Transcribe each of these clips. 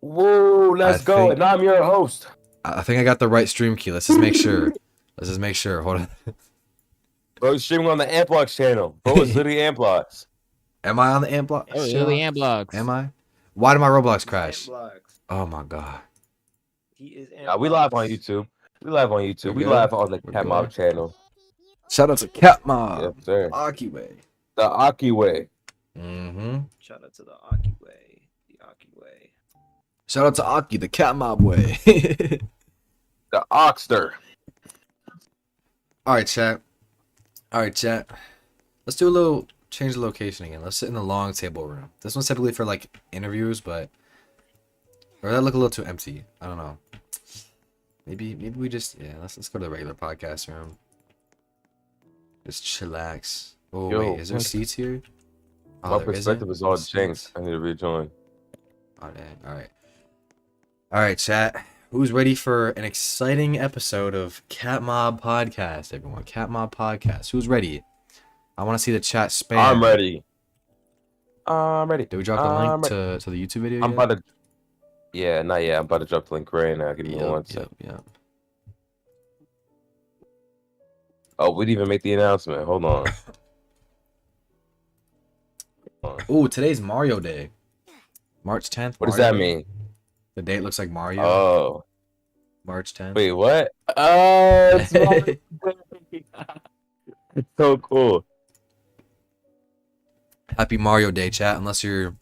Whoa, let's go. And I'm your host. I think I got the right stream key. Let's just make sure. Hold on. Bro, you're streaming on the Amplox channel. Bro, it's literally Amplox. Am I on the Amplox? Oh, really, Amplox. Am I? Why did my Roblox crash? Amplox. Oh my god. He is We live on YouTube. We live on the CATMOB channel. Shout out to CATMOB. Yes, sir. Aki way. The Aki way. Mm-hmm. Shout out to the Aki way. The Aki way. Shout out to Aki, the CATMOB way. The Oxter. All right, chat. Let's do a little change the location again. Let's sit in the long table room. This one's typically for like interviews, but or that look a little too empty. I don't know. Maybe we just let's go to the regular podcast room. Just chillax. Oh wait, is there seats here? My perspective is all janks. I need to rejoin. Oh dang. All right, chat. Who's ready for an exciting episode of CATMOB Podcast, everyone? CATMOB Podcast. Who's ready? I want to see the chat spam. I'm ready. I'm ready. Did we drop the link to the YouTube video I'm yet? about to... Yeah, not yet. I'm about to drop the link right now. Give me one second. Yep. Oh, we didn't even make the announcement. Hold on. Ooh, today's Mario Day. March 10th. What does that mean? The date looks like Mario. Oh. March 10th. Wait, what? Oh, it's Mario Day. It's so cool. Happy Mario Day, chat. Unless you're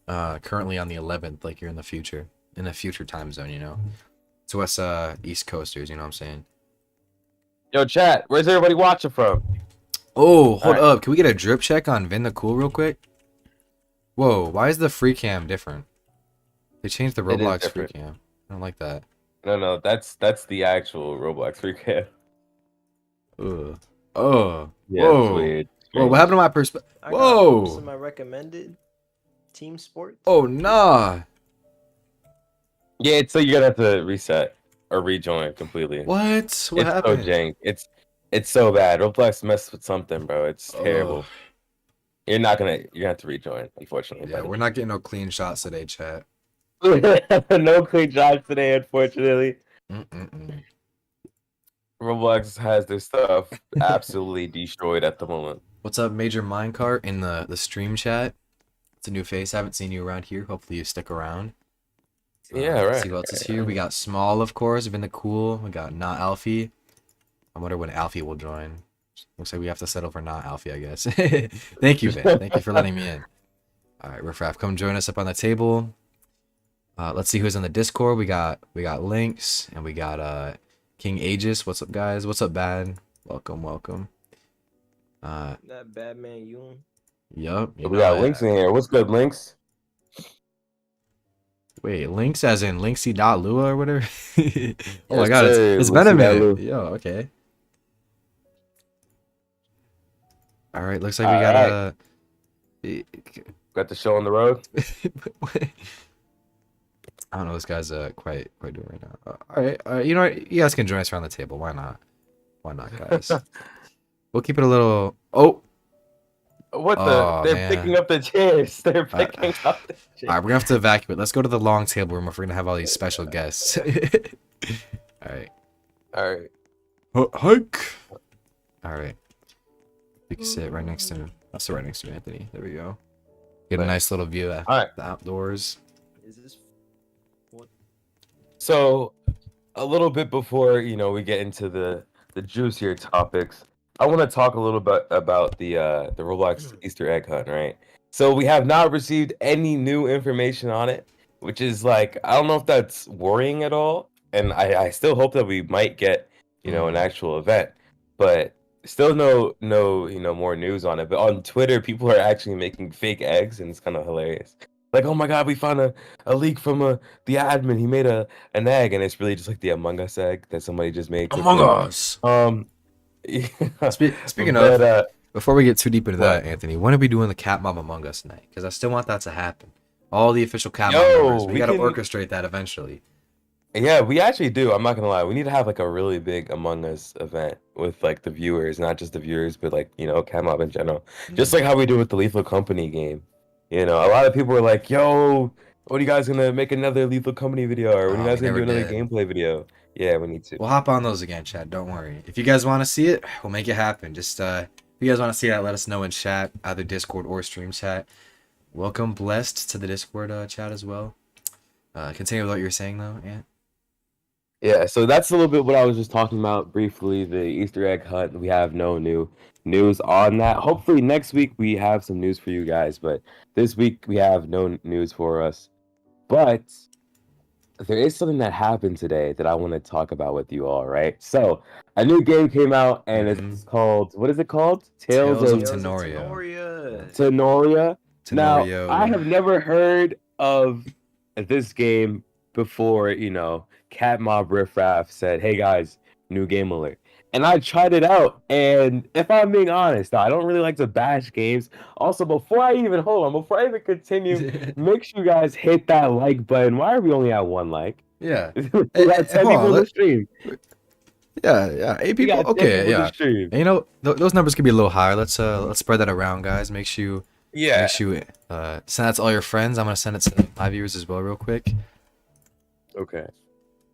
currently on the 11th, like you're in the future time zone, you know. To us East Coasters, you know what I'm saying? Yo, chat, where's everybody watching from? Oh, hold up. Can we get a drip check on Vin the Cool real quick? Whoa, why is the free cam different? They changed the Roblox free cam. I don't like that. No, that's the actual Roblox free cam. Ugh. Oh. Yeah, whoa. it's weird. Whoa, what happened to my perspective? Whoa. Whoa. My recommended team sport. Oh, nah. Yeah, so you're gonna have to reset or rejoin completely. What happened? It's so jank. It's so bad. Roblox messed with something, bro. It's terrible. You're gonna have to rejoin, unfortunately. Yeah, we're not getting no clean shots today, chat. No clean shots today, unfortunately. Mm-mm-mm. Roblox has their stuff absolutely destroyed at the moment. What's up, Major Minecart in the stream chat? It's a new face. I haven't seen you around here. Hopefully you stick around. Yeah, right. Let's see what else is here. We got Small, of course. Been the Cool. We got Not Alfie. I wonder when Alfie will join. Looks like we have to settle for Not Alfie, I guess. Thank you, Vin. Thank you for letting me in. All right, Riffraff, come join us up on the table. Let's see who's on the Discord. We got Lynx and we got King Aegis. What's up, guys? What's up, Bad? Welcome. That bad man Yoon. Yup. We got Lynx in here. What's good, Lynx? Wait, Lynx as in Lynxy.lua or whatever? Oh my Yes, god, sir. it's been a minute. Lynxy.lua. Yo, okay. Alright, looks like we got Got the show on the road. I don't know what this guy's quite doing right now. Alright, you know what? You guys can join us around the table. Why not? Why not, guys? We'll keep it a little... Oh! What the? They're man. picking up the chairs. They're picking up the chairs. Alright, we're gonna have to evacuate. Let's go to the long table room if we're gonna have all these special guests. Alright. Alright. Hike! Alright. You can sit right next to him. I'll sit right next to Anthony. There we go. Get a nice little view of the outdoors. Is this what? So, a little bit before we get into the juicier topics, I want to talk a little bit about the Roblox Easter egg hunt, right? So we have not received any new information on it, which is like, I don't know if that's worrying at all, and I still hope that we might get an actual event, but still no more news on it. But on Twitter, people are actually making fake eggs, and it's kind of hilarious. Like, oh my god, we found a leak from the admin. He made an egg, and it's really just like the Among Us egg that somebody just made. Among Us. Yeah. Speaking of, before we get too deep into that, Anthony, when are we doing the CATMOB Among Us night? Because I still want that to happen. All the official CATMOB members, we got to orchestrate that eventually. Yeah, we actually do. I'm not gonna lie. We need to have like a really big Among Us event with like the viewers, not just the viewers, but like CATMOB in general. Just like how we do with the Lethal Company game. A lot of people were like, "Yo, When are you guys gonna make another Lethal Company video, or when are you We guys gonna never do another did. gameplay video? Yeah, we need to. We'll hop on those again, chat. Don't worry. If you guys want to see it, we'll make it happen. Just if you guys want to see that, let us know in chat, either Discord or stream chat. Welcome, Blessed, to the Discord chat as well. Continue with what you were saying though, Ant. Yeah, so that's a little bit what I was just talking about briefly. The Easter egg hunt. We have no new news on that. Hopefully next week we have some news for you guys, but this week we have no news for us. But there is something that happened today that I want to talk about with you all, right? So a new game came out and it's called, what is it called? Tales of Tales of Tenorio. Tenoria. Now, Tenorio. I have never heard of this game before, you know, CATMOB Riffraff said, hey guys, new game alert. And I tried it out, and if I'm being honest, I don't really like to bash games. Also, before I even continue, make sure you guys hit that like button. Why are we only at 1 like? Yeah. We got 10 people in the stream. Yeah. 8 We people. got 10 Okay, people in yeah. the stream. And, you know, those numbers could be a little higher. Let's spread that around, guys. Make sure Yeah. you send that to all your friends. I'm gonna send it to my viewers as well, real quick. Okay.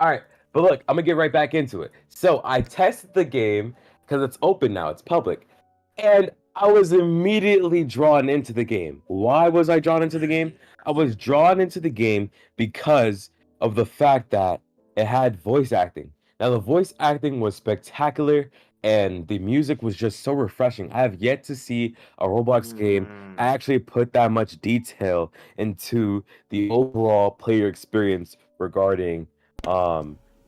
All right. But look, I'm going to get right back into it. So I tested the game because it's open now. It's public. And I was immediately drawn into the game. Why was I drawn into the game? I was drawn into the game because of the fact that it had voice acting. Now, the voice acting was spectacular and the music was just so refreshing. I have yet to see a Roblox game actually put that much detail into the overall player experience regarding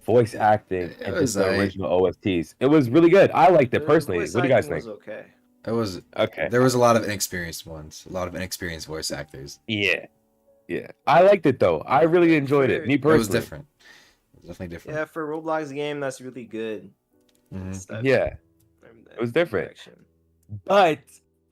voice acting and just the original OSTs. It was really good. I liked it personally. What do you guys think? Okay. It was Okay. There was a lot of inexperienced ones, a lot of inexperienced voice actors. Yeah. I liked it though. I really enjoyed it. Me personally. It was different. It was definitely different. Yeah, for a Roblox game, that's really good. Yeah. It was different. But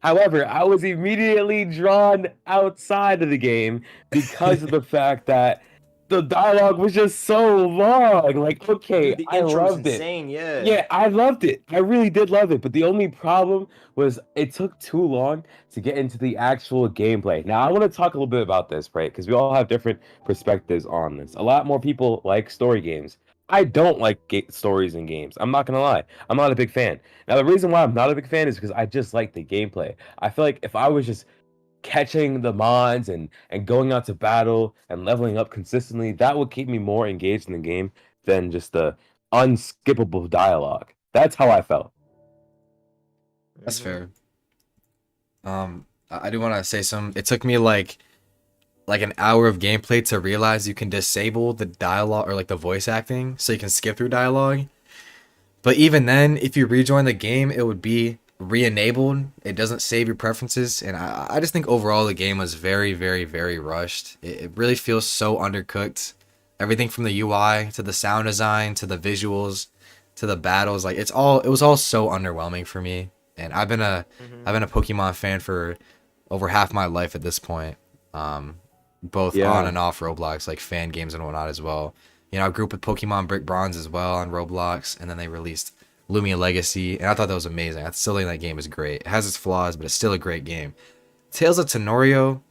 however, I was immediately drawn outside of the game because of the fact that the dialogue was just so long. Like, okay, Dude, the I intro was loved it. insane, yeah. Yeah, I loved it. I really did love it. But the only problem was it took too long to get into the actual gameplay. Now, I want to talk a little bit about this, right? Because we all have different perspectives on this. A lot more people like story games. I don't like stories in games. I'm not gonna lie. I'm not a big fan. Now, the reason why I'm not a big fan is because I just like the gameplay. I feel like if I was just catching the mons and going out to battle and leveling up consistently, that would keep me more engaged in the game than just the unskippable dialogue. That's how I felt. That's fair. I do want to say it took me like an hour of gameplay to realize you can disable the dialogue or like the voice acting so you can skip through dialogue. But even then, if you rejoin the game, it would be re-enabled. It doesn't save your preferences, and I just think overall the game was very, very, very rushed. It really feels so undercooked. Everything from the UI to the sound design to the visuals to the battles, like it was all so underwhelming for me. And I've been a Pokemon fan for over half my life at this point. Both on and off Roblox, like fan games and whatnot as well. You know, I grew up with Pokemon Brick Bronze as well on Roblox, and then they released Lumia Legacy, and I thought that was amazing. I still think that game is great. It has its flaws, but it's still a great game. Tales of Tenorio,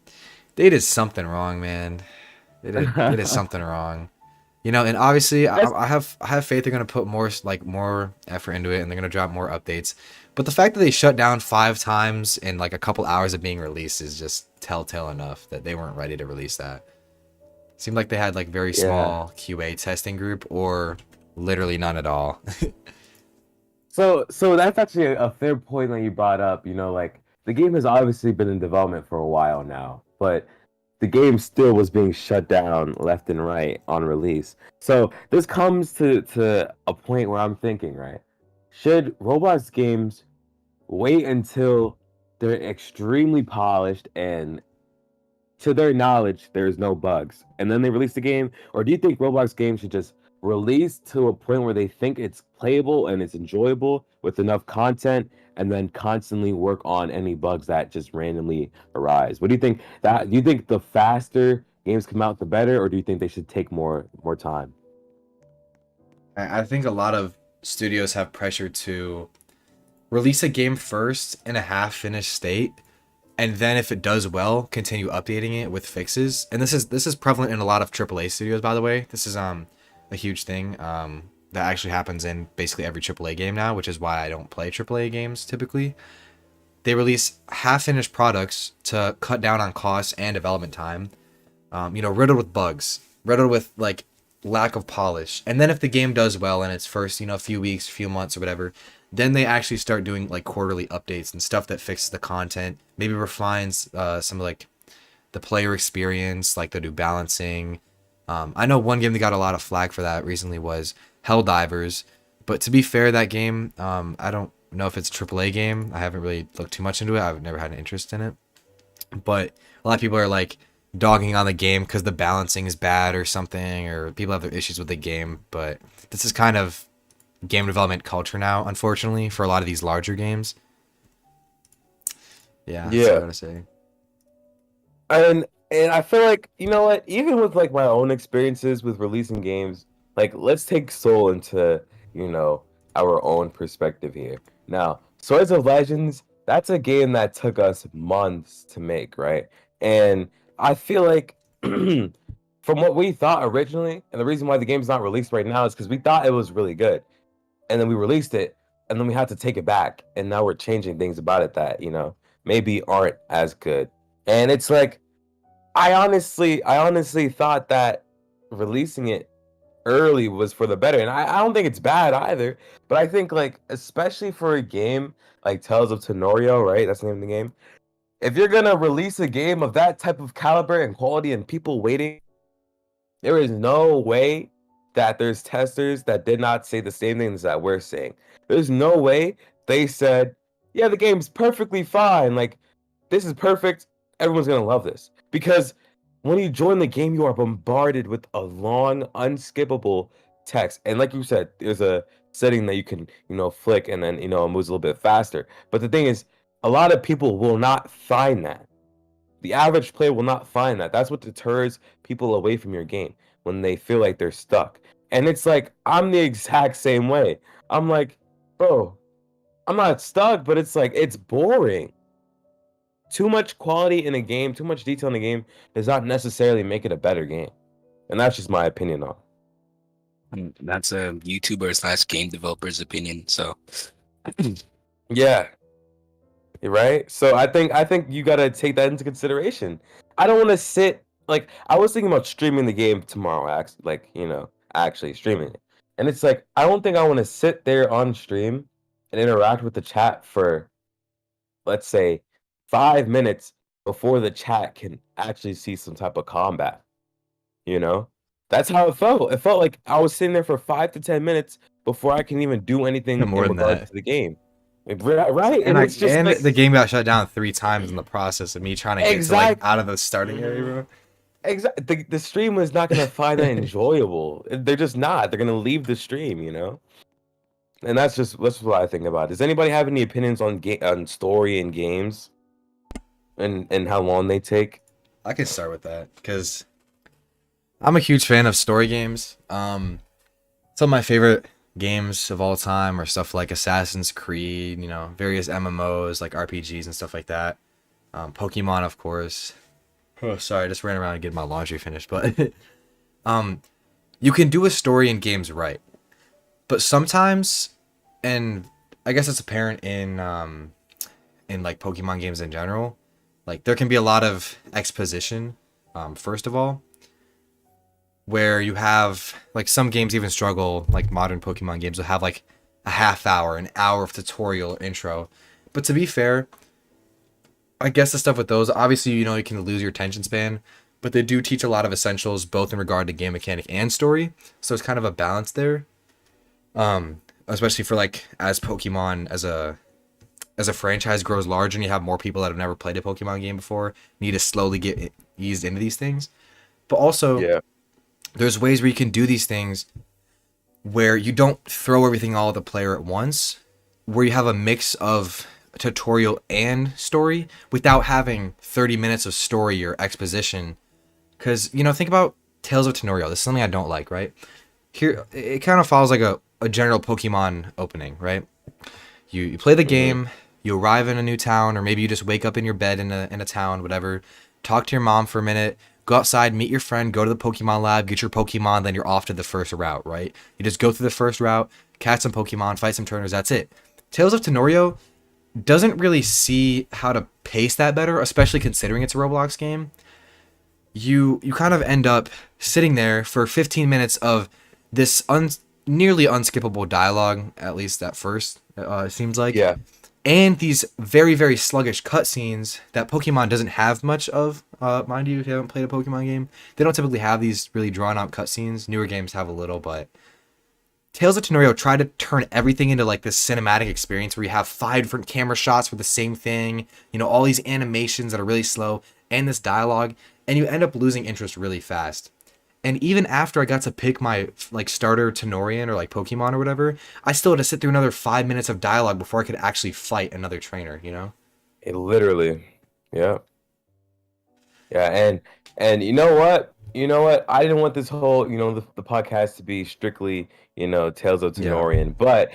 they did something wrong, man. They did something wrong. You know, and obviously, I have faith they're gonna put more effort into it, and they're gonna drop more updates. But the fact that they shut down 5 times in like a couple hours of being released is just telltale enough that they weren't ready to release that. Seemed like they had like very small QA testing group, or literally none at all. So that's actually a fair point that you brought up. You know, like the game has obviously been in development for a while now, but the game still was being shut down left and right on release. So this comes to a point where I'm thinking, right? Should Roblox games wait until they're extremely polished and to their knowledge there's no bugs and then they release the game? Or do you think Roblox games should just release to a point where they think it's playable and it's enjoyable with enough content and then constantly work on any bugs that just randomly arise? What do you think? Do you think the faster games come out the better, or do you think they should take more time? I think a lot of studios have pressure to release a game first in a half finished state, and then if it does well, continue updating it with fixes. And this is prevalent in a lot of AAA studios, by the way. This is a huge thing that actually happens in basically every AAA game now, which is why I don't play AAA games typically. They release half-finished products to cut down on costs and development time. Riddled with bugs, riddled with like lack of polish. And then if the game does well in its first, few weeks, few months or whatever, then they actually start doing like quarterly updates and stuff that fixes the content, maybe refines some of like the player experience, like they do balancing. I know one game that got a lot of flack for that recently was Helldivers, but to be fair, that game, I don't know if it's a AAA game. I haven't really looked too much into it. I've never had an interest in it, but a lot of people are like dogging on the game because the balancing is bad or something, or people have their issues with the game. But this is kind of game development culture now, unfortunately, for a lot of these larger games. Yeah, that's what I gotta say. And I feel like, you know what, even with like my own experiences with releasing games, like let's take Soul into, our own perspective here. Now, Swords of Legends, that's a game that took us months to make, right? And I feel like from what we thought originally, and the reason why the game's not released right now is because we thought it was really good. And then we released it, and then we had to take it back, and now we're changing things about it that, maybe aren't as good. And it's like, I honestly thought that releasing it early was for the better, and I don't think it's bad either. But I think, like, especially for a game like Tales of Tenorio, right? That's the name of the game. If you're gonna release a game of that type of caliber and quality and people waiting, there is no way that there's testers that did not say the same things that we're saying. There's no way they said, yeah, the game's perfectly fine. Like, this is perfect. Everyone's gonna love this. Because when you join the game, you are bombarded with a long, unskippable text. And like you said, there's a setting that you can, flick and then, it moves a little bit faster. But the thing is, a lot of people will not find that. The average player will not find that. That's what deters people away from your game when they feel like they're stuck. And it's like, I'm the exact same way. I'm like, bro, I'm not stuck, but it's like, it's boring. Too much quality in a game, too much detail in a game does not necessarily make it a better game. And that's just my opinion on it. That's a YouTuber / game developer's opinion. So, yeah, right. So I think you gotta take that into consideration. I don't want to sit like I was thinking about streaming the game tomorrow. Actually streaming it, and it's like I don't think I want to sit there on stream and interact with the chat for, let's say, 5 minutes before the chat can actually see some type of combat. That's how it felt. It felt like I was sitting there for 5 to 10 minutes before I can even do anything in More than regards that. to the game. Right? And it's just like, the game got shut down 3 times in the process of me trying to get to like out of the starting area, bro. exactly. The stream was not gonna find that enjoyable. They're just not. They're gonna leave the stream, And that's what I think about it. Does anybody have any opinions on story and games, and how long they take? I could start with that because I'm a huge fan of story games. Some of my favorite games of all time are stuff like Assassin's Creed, various MMOs like RPGs and stuff like that. Pokemon, of course. Oh, sorry, I just ran around and get my laundry finished. But you can do a story in games right, but sometimes, and I guess it's apparent in like Pokemon games in general, like there can be a lot of exposition. First of all, where you have like some games even struggle, like modern Pokemon games will have like a half hour, an hour of tutorial or intro. But to be fair, I guess the stuff with those, obviously, you can lose your attention span, but they do teach a lot of essentials both in regard to game mechanic and story. So it's kind of a balance there. Especially for like as Pokemon as a franchise grows larger and you have more people that have never played a Pokemon game before, need to slowly get eased into these things. But also, there's ways where you can do these things where you don't throw everything all at the player at once, where you have a mix of tutorial and story without having 30 minutes of story or exposition. Because, think about Tales of Tenorio. This is something I don't like, right? Here, it kind of follows like a general Pokemon opening, right? You play the game, You arrive in a new town, or maybe you just wake up in your bed in a town, whatever. Talk to your mom for a minute. Go outside, meet your friend, go to the Pokemon lab, get your Pokemon, then you're off to the first route, right? You just go through the first route, catch some Pokemon, fight some trainers, that's it. Tales of Tenorio doesn't really see how to pace that better, especially considering it's a Roblox game. You kind of end up sitting there for 15 minutes of this nearly unskippable dialogue, at least at first, it seems like. Yeah. And these very, very sluggish cutscenes that Pokemon doesn't have much of. Mind you, if you haven't played a Pokemon game, they don't typically have these really drawn-out cutscenes. Newer games have a little, but Tales of Tenorio tried to turn everything into like this cinematic experience where you have 5 different camera shots for the same thing, you know, all these animations that are really slow, and this dialogue, and you end up losing interest really fast. And even after I got to pick my like starter Tenorian or like Pokemon or whatever, I still had to sit through another 5 minutes of dialogue before I could actually fight another trainer, you know? It literally. Yeah. Yeah, and you know what? You know what? I didn't want this whole, the podcast to be strictly, Tales of Yeah. Tenorian. But,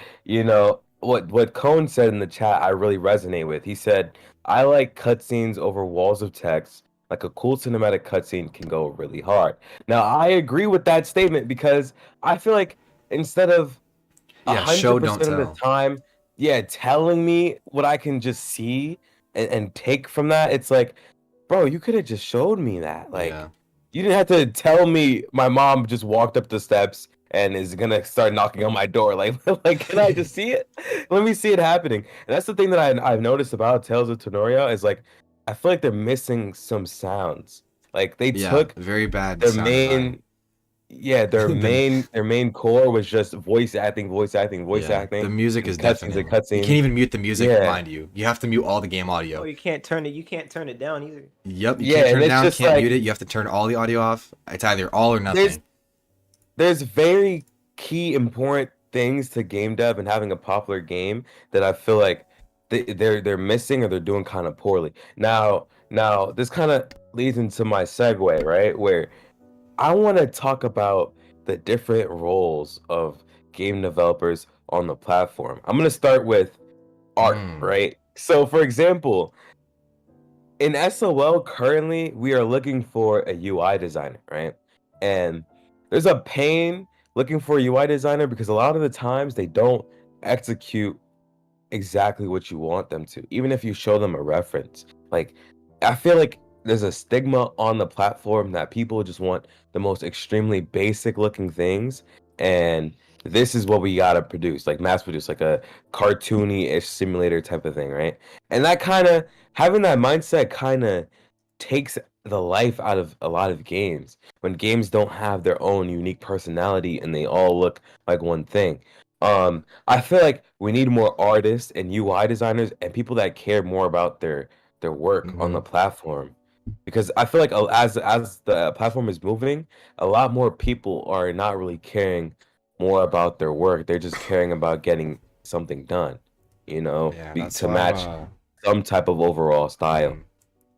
what Cone said in the chat, I really resonate with. He said, I like cutscenes over walls of text. Like a cool cinematic cutscene can go really hard. Now, I agree with that statement because I feel like instead of Yeah, show, don't 100% of the tell. time, telling me what I can just see and take from that, it's like, bro, you could have just showed me that. Like, Yeah. you didn't have to tell me my mom just walked up the steps and is gonna start knocking on my door. Like, can I just see it? Let me see it happening. And that's the thing that I've noticed about Tales of Tenorio is like, I feel like they're missing some sounds. Like they Yeah, took very bad their sound design. their main core was just voice acting, Yeah, the music is and deafening. You can't cutscenes. even mute the music, Yeah. mind you. You have to mute all the game Oh, audio. you can't turn it. You can't turn it down either. Yep, you Yeah, can't turn and it it's down, just can't like mute it. You have to turn all the audio off. It's either all or nothing. there's very key important things to game dev and having a popular game that I feel like they're missing or they're doing kind of poorly. Now this kind of leads into my segue, right? Where I want to talk about the different roles of game developers on the platform. I'm going to start with art, right? So for example, in SOL currently we are looking for a UI designer, right? And there's a pain looking for a UI designer because a lot of the times they don't execute exactly what you want them to, even if you show them a reference. Like, I feel like there's a stigma on the platform that people just want the most extremely basic looking things, and this is what we gotta produce, like mass produce, like a cartoony-ish simulator type of thing, right? And that kind of having that mindset kind of takes the life out of a lot of games when games don't have their own unique personality and they all look like one thing. I feel like we need more artists and UI designers and people that care more about their work on the platform, because I feel like as the platform is moving, a lot more people are not really caring more about their work. They're just caring about getting something done, Yeah, that's to why match some type of overall style.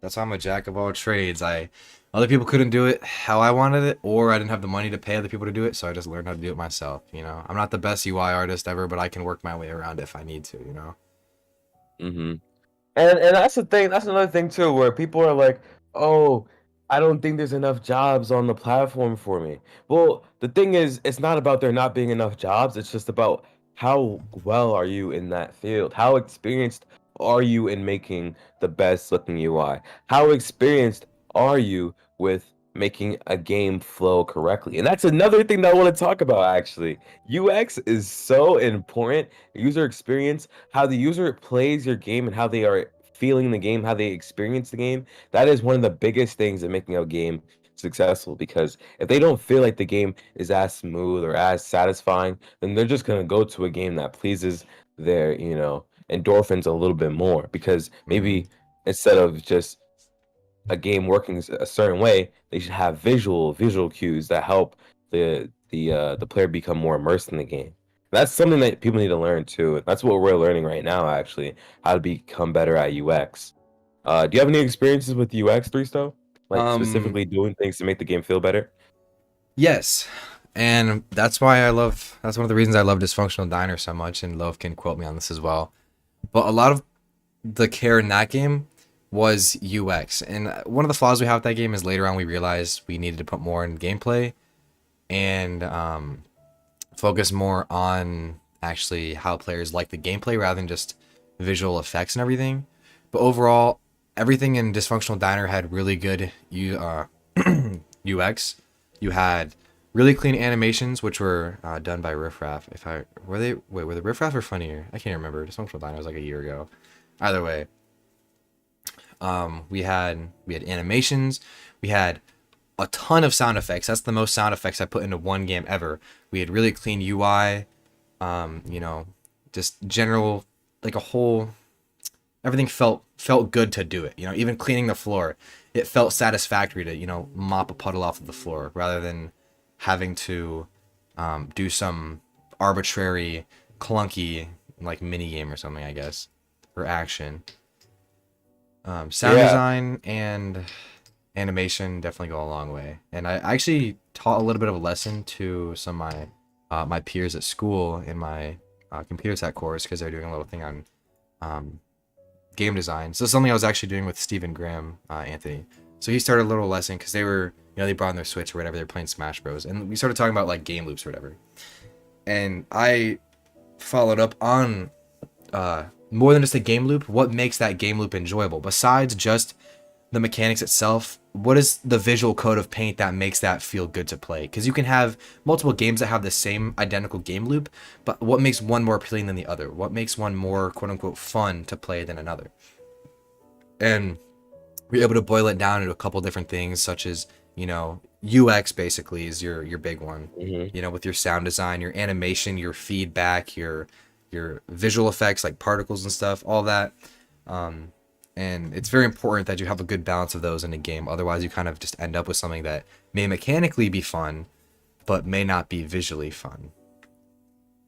That's why I'm a jack of all trades. Other people couldn't do it how I wanted it, or I didn't have the money to pay other people to do it, so I just learned how to do it myself. I'm not the best UI artist ever, but I can work my way around if I need to. Mm-hmm. And that's the thing. That's another thing too, where people are like, "Oh, I don't think there's enough jobs on the platform for me." Well, the thing is, it's not about there not being enough jobs. It's just about how well are you in that field? How experienced are you in making the best looking UI? How experienced are you with making a game flow correctly? And that's another thing that I want to talk about actually. UX is so important. User experience, how the user plays your game and how they are feeling the game, how they experience the game. That is one of the biggest things in making a game successful, because if they don't feel like the game is as smooth or as satisfying, then they're just going to go to a game that pleases their, endorphins a little bit more, because maybe instead of just a game working a certain way, they should have visual cues that help the player become more immersed in the game. That's something that people need to learn too. That's what we're learning right now, actually, how to become better at UX. Do you have any experiences with UX, Threesto? Like specifically doing things to make the game feel better? Yes, and that's why that's one of the reasons I love Dysfunctional Diner so much, and Love can quote me on this as well. But a lot of the care in that game was UX. And one of the flaws we have with that game is later on we realized we needed to put more in gameplay and focus more on actually how players like the gameplay rather than just visual effects and everything. But overall, everything in Dysfunctional Diner had really good UX. You had really clean animations, which were done by Riff Raff. Were the Riff Raff or Funnier? I can't remember. Dysfunctional Diner was like a year ago. Either way, we had animations. We had a ton of sound effects. That's the most sound effects I put into one game ever. We had really clean UI. Just general, like a whole, everything felt good to do it. Even cleaning the floor, it felt satisfactory to mop a puddle off of the floor rather than having to do some arbitrary clunky like mini game or something, I guess, or action. Sound design and animation definitely go a long way. And I actually taught a little bit of a lesson to some of my peers at school in my computer tech course because they're doing a little thing on game design. So something I was actually doing with Stephen Graham, Anthony. So he started a little lesson because they were, they brought in their Switch or whatever, they're playing Smash Bros. And we started talking about like game loops or whatever. And I followed up on more than just a game loop, what makes that game loop enjoyable besides just the mechanics itself. What is the visual code of paint that makes that feel good to play? Because you can have multiple games that have the same identical game loop, but what makes one more appealing than the other? What makes one more quote unquote fun to play than another? And we're able to boil it down into a couple different things, such as UX basically is your big one. Mm-hmm. With your sound design, your animation, your feedback, your visual effects like particles and stuff, all that. And it's very important that you have a good balance of those in a game. Otherwise, you kind of just end up with something that may mechanically be fun, but may not be visually fun.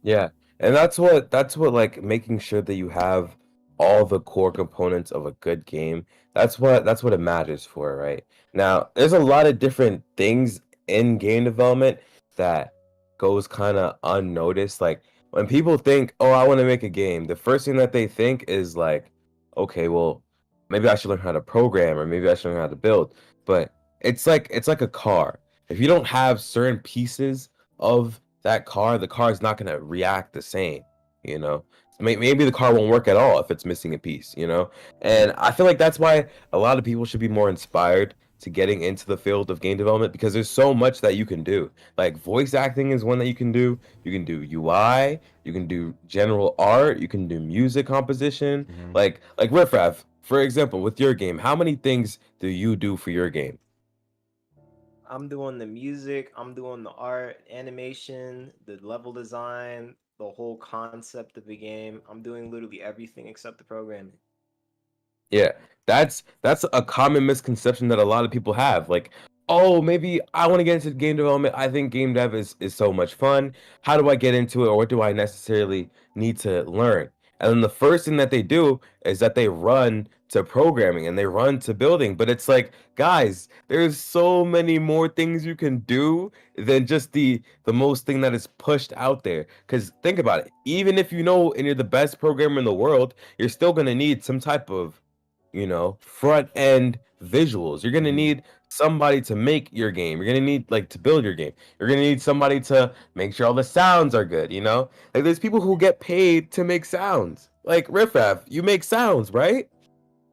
Yeah, and that's what like making sure that you have all the core components of a good game. That's what it matters for, right? Now, there's a lot of different things in game development that goes kind of unnoticed. Like when people think, "Oh, I want to make a game," the first thing that they think is like, "Okay, well, maybe I should learn how to program or maybe I should learn how to build." But it's like a car. If you don't have certain pieces of that car, the car is not going to react the same, you know? Maybe the car won't work at all if it's missing a piece, you know? And I feel like that's why a lot of people should be more inspired to getting into the field of game development because there's so much that you can do. Like voice acting is one that you can do. You can do UI, you can do general art, you can do music composition. Mm-hmm. Like Riff Raff, for example, with your game, how many things do you do for your game? I'm doing the music, I'm doing the art, animation, the level design, the whole concept of the game. I'm doing literally everything except the programming. Yeah, that's a common misconception that a lot of people have. Like, oh, maybe I want to get into game development. I think game dev is so much fun. How do I get into it, or what do I necessarily need to learn? And then the first thing that they do is that they run to programming and they run to building. But it's like, guys, there's so many more things you can do than just the most thing that is pushed out there. Because think about it, even if you know and you're the best programmer in the world, you're still gonna need some type of front end visuals. You're gonna need somebody to make your game. You're gonna need like to build your game. You're gonna need somebody to make sure all the sounds are good. Like there's people who get paid to make sounds. Like Riff Raff, you make sounds, right?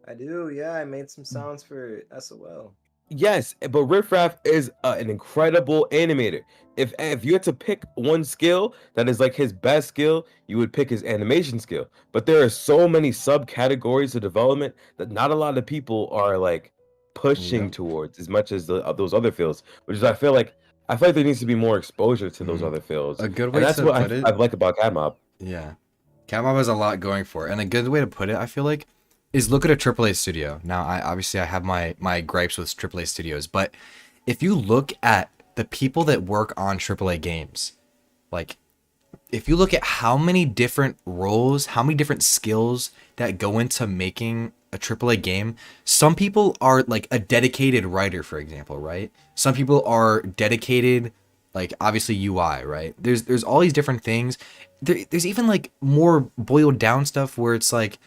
I do, yeah. I made some sounds for SOL. Yes, but Riff Raff is an incredible animator. If you had to pick one skill that is like his best skill, you would pick his animation skill. But there are so many subcategories of development that not a lot of people are like pushing towards as much as those other fields. Which is I feel like there needs to be more exposure to those other fields. A good And way that's to what put it. I like about CATMOB. Yeah, CATMOB has a lot going for it, and a good way to put it, I feel like, is look at a AAA studio. Now, I have my gripes with AAA studios, but if you look at the people that work on AAA games, like if you look at how many different roles, how many different skills that go into making a AAA game, some people are like a dedicated writer, for example, right? Some people are dedicated, like obviously UI, right? There's all these different things. There's even like more boiled down stuff where it's like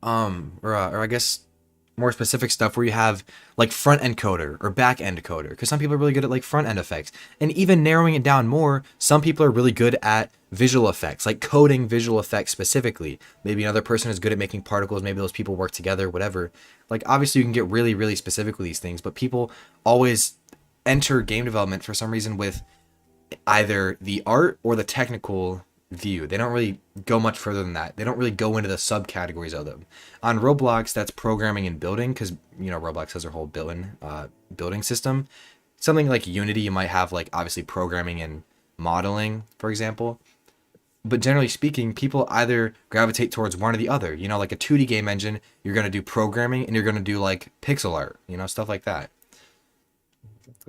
or I guess more specific stuff where you have like front end coder or back end coder, because some people are really good at like front end effects. And even narrowing it down more, some people are really good at visual effects, like coding visual effects specifically. Maybe another person is good at making particles, maybe those people work together, whatever. Like obviously you can get really, really specific with these things, but people always enter game development for some reason with either the art or the technical view. They don't really go much further than that. They don't really go into the subcategories of them. On Roblox, that's programming and building, because Roblox has their whole building system. Something like Unity, you might have like obviously programming and modeling, for example. But generally speaking, people either gravitate towards one or the other. Like a 2D game engine, you're gonna do programming and you're gonna do like pixel art, stuff like that.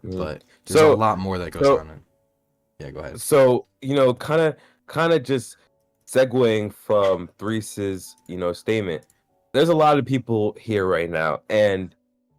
But there's a lot more that goes on. Yeah, go ahead. So, kind of just segueing from Threese's, statement. There's a lot of people here right now, and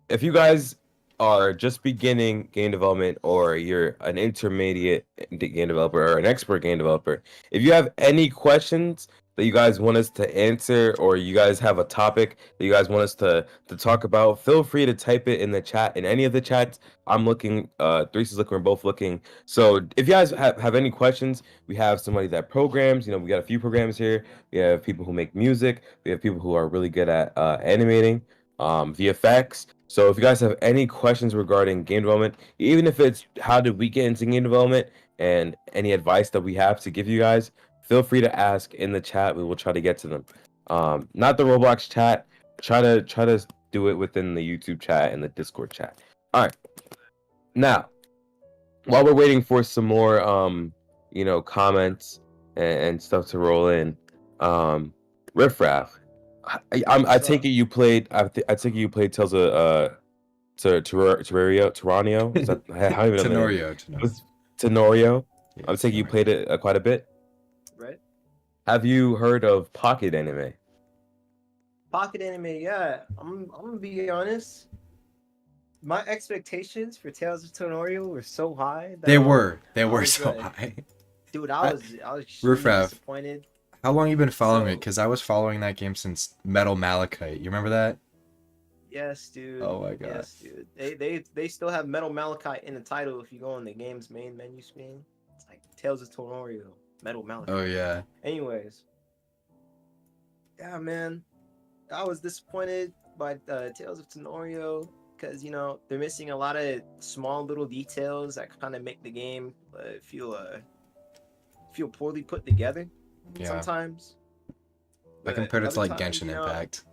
if you guys are just beginning game development, or you're an intermediate game developer or an expert game developer, if you have any questions that you guys want us to answer, or you guys have a topic that you guys want us to talk about, feel free to type it in the chat, in any of the chats. I'm looking, Threese is looking, we're both looking. So if you guys have any questions, we have somebody that programs, we got a few programs here. We have people who make music. We have people who are really good at animating, VFX. So if you guys have any questions regarding game development, even if it's how did we get into game development, and any advice that we have to give you guys, feel free to ask in the chat. We will try to get to them. Not the Roblox chat. Try to do it within the YouTube chat and the Discord chat. All right. Now, while we're waiting for some more comments and stuff to roll in, Riffraff, I take it you played. I take it you played Tales of Terrario. Is that how you know Tenorio? Yeah, I'm taking you played it quite a bit. Right? Have you heard of Pocket Anime? Pocket anime, yeah. I'm gonna be honest. My expectations for Tales of Tonorio were so high. They were was so good. high. Dude, I was Riffraff. disappointed. How long you been following it? Because I was following that game since Metal Malachite. You remember that? Yes, dude. Oh my god. Yes, dude. They still have Metal Malachite in the title if you go on the game's main menu screen. It's like Tales of Tonorio, Metal Malachite. Oh yeah. Anyways. Yeah, man. I was disappointed by Tales of Tenorio because they're missing a lot of small little details that kind of make the game feel poorly put together sometimes. I compared it to like other times, Genshin Impact.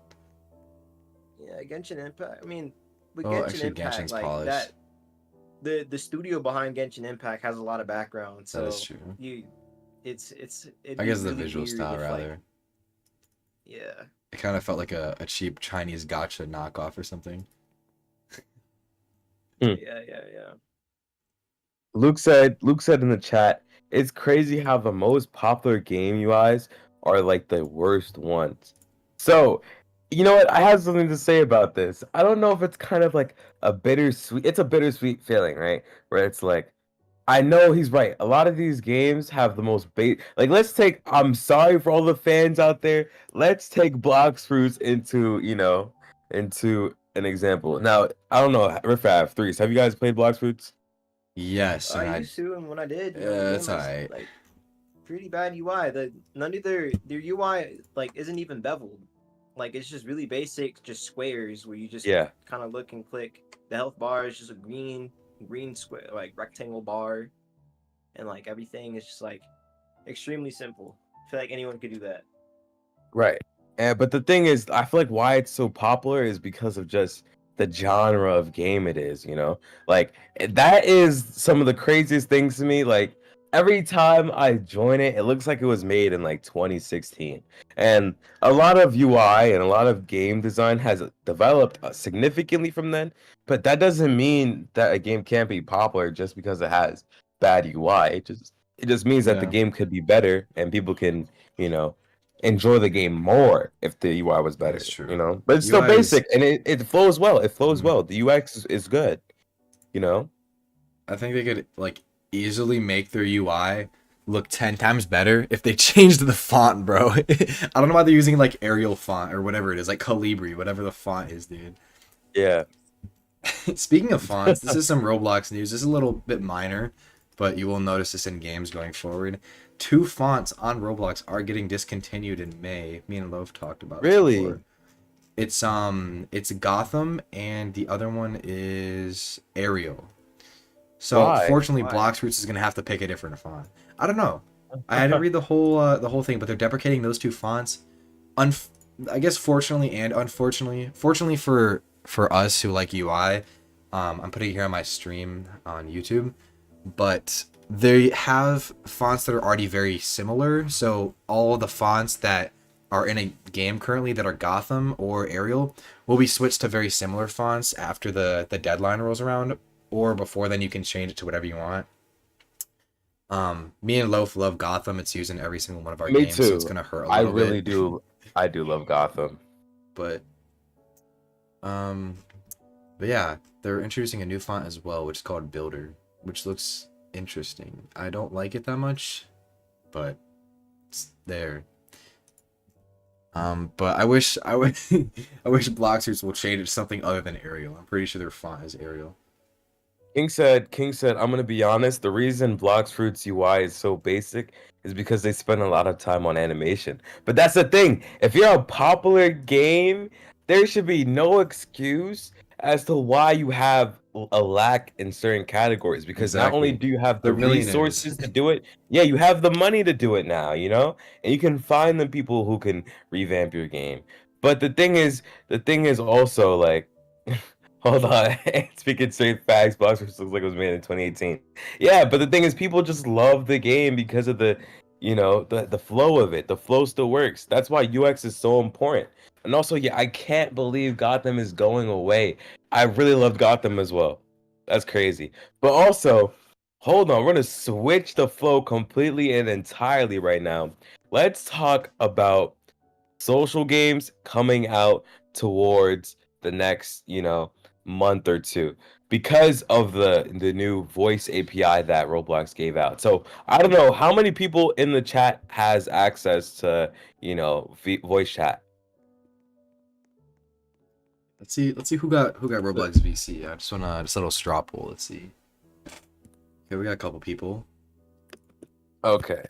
Yeah, Genshin Impact. I mean, with Oh, Genshin actually, Impact, Genshin's like polished. that, the studio behind Genshin Impact has a lot of background. So That is true. it'd I be guess the really visual weird style if, rather. Yeah. It kind of felt like a cheap Chinese gacha knockoff or something. Yeah. Luke said in the chat, it's crazy how the most popular game UIs are like the worst ones. So, you know what? I have something to say about this. I don't know if it's kind of like it's a bittersweet feeling, right? Where it's like, I know he's right. A lot of these games have the most like, let's take, I'm sorry for all the fans out there. Let's take Blox Fruits into an example. Now, I don't know, Riffraff, Threes, have you guys played Blox Fruits? Yes, and I used to, and when I did, Yeah, the game it's was, alright. like pretty bad UI. None of their UI like isn't even beveled. Like it's just really basic, just squares where you just Yeah. kind of look and click. The health bar is just a green square, like rectangle bar, and like everything is just like extremely simple. I feel like anyone could do that. Right. But the thing is, I feel like why it's so popular is because of just the genre of game it is, Like, that is some of the craziest things to me. Like, every time I join it, it looks like it was made in like 2016. And a lot of UI and a lot of game design has developed significantly from then, but that doesn't mean that a game can't be popular just because it has bad UI. It just means that the Yeah. game could be better and people can, enjoy the game more if the UI was better. That's true. But it's still UI is- basic and it flows well. It flows Mhm. well. The UX is good. I think they could like easily make their UI look 10 times better if they changed the font, bro. I don't know why they're using like Arial font or whatever it is, like Calibri, whatever the font is, dude. Yeah. Speaking of fonts, this is some Roblox news. This is a little bit minor, but you will notice this in games going forward. 2 fonts on Roblox are getting discontinued in May. Me and Loaf talked about this Really? before. It's Gotham and the other one is Arial. So Why? fortunately, Why? Bloxfruits is gonna have to pick a different font. I don't know. I didn't read the whole thing, but they're deprecating those 2 fonts. I guess fortunately and unfortunately, fortunately for us who like UI, I'm putting it here on my stream on YouTube, but they have fonts that are already very similar. So all of the fonts that are in a game currently that are Gotham or Arial will be switched to very similar fonts after the deadline rolls around, or before then you can change it to whatever you want. Me and Loaf love Gotham. It's used in every single one of our Me games, too. so it's gonna hurt a I little really bit. do. I do love Gotham. But yeah, they're introducing a new font as well, which is called Builder, which looks interesting. I don't like it that much, but it's there. But I wish I wish Bloxers will change it to something other than Arial. I'm pretty sure their font is Arial. King said, I'm gonna be honest, the reason Blox Fruits UI is so basic is because they spend a lot of time on animation. But that's the thing. If you're a popular game, there should be no excuse as to why you have a lack in certain categories. Because not only Exactly. do you have the They're millionaires. resources to do it, yeah, you have the money to do it now, you know? And you can find the people who can revamp your game. But the thing is also like hold on. Speaking straight facts, Blox Fruits looks like it was made in 2018. Yeah, but the thing is, people just love the game because of the, the flow of it. The flow still works. That's why UX is so important. And also, yeah, I can't believe Gotham is going away. I really loved Gotham as well. That's crazy. But also, hold on, we're gonna switch the flow completely and entirely right now. Let's talk about social games coming out towards the next, month or two because of the new voice API that Roblox gave out. So I don't know how many people in the chat has access to, voice chat. Let's see who got Roblox VC. I just a little straw poll. Let's see. Okay, we got a couple people. Okay.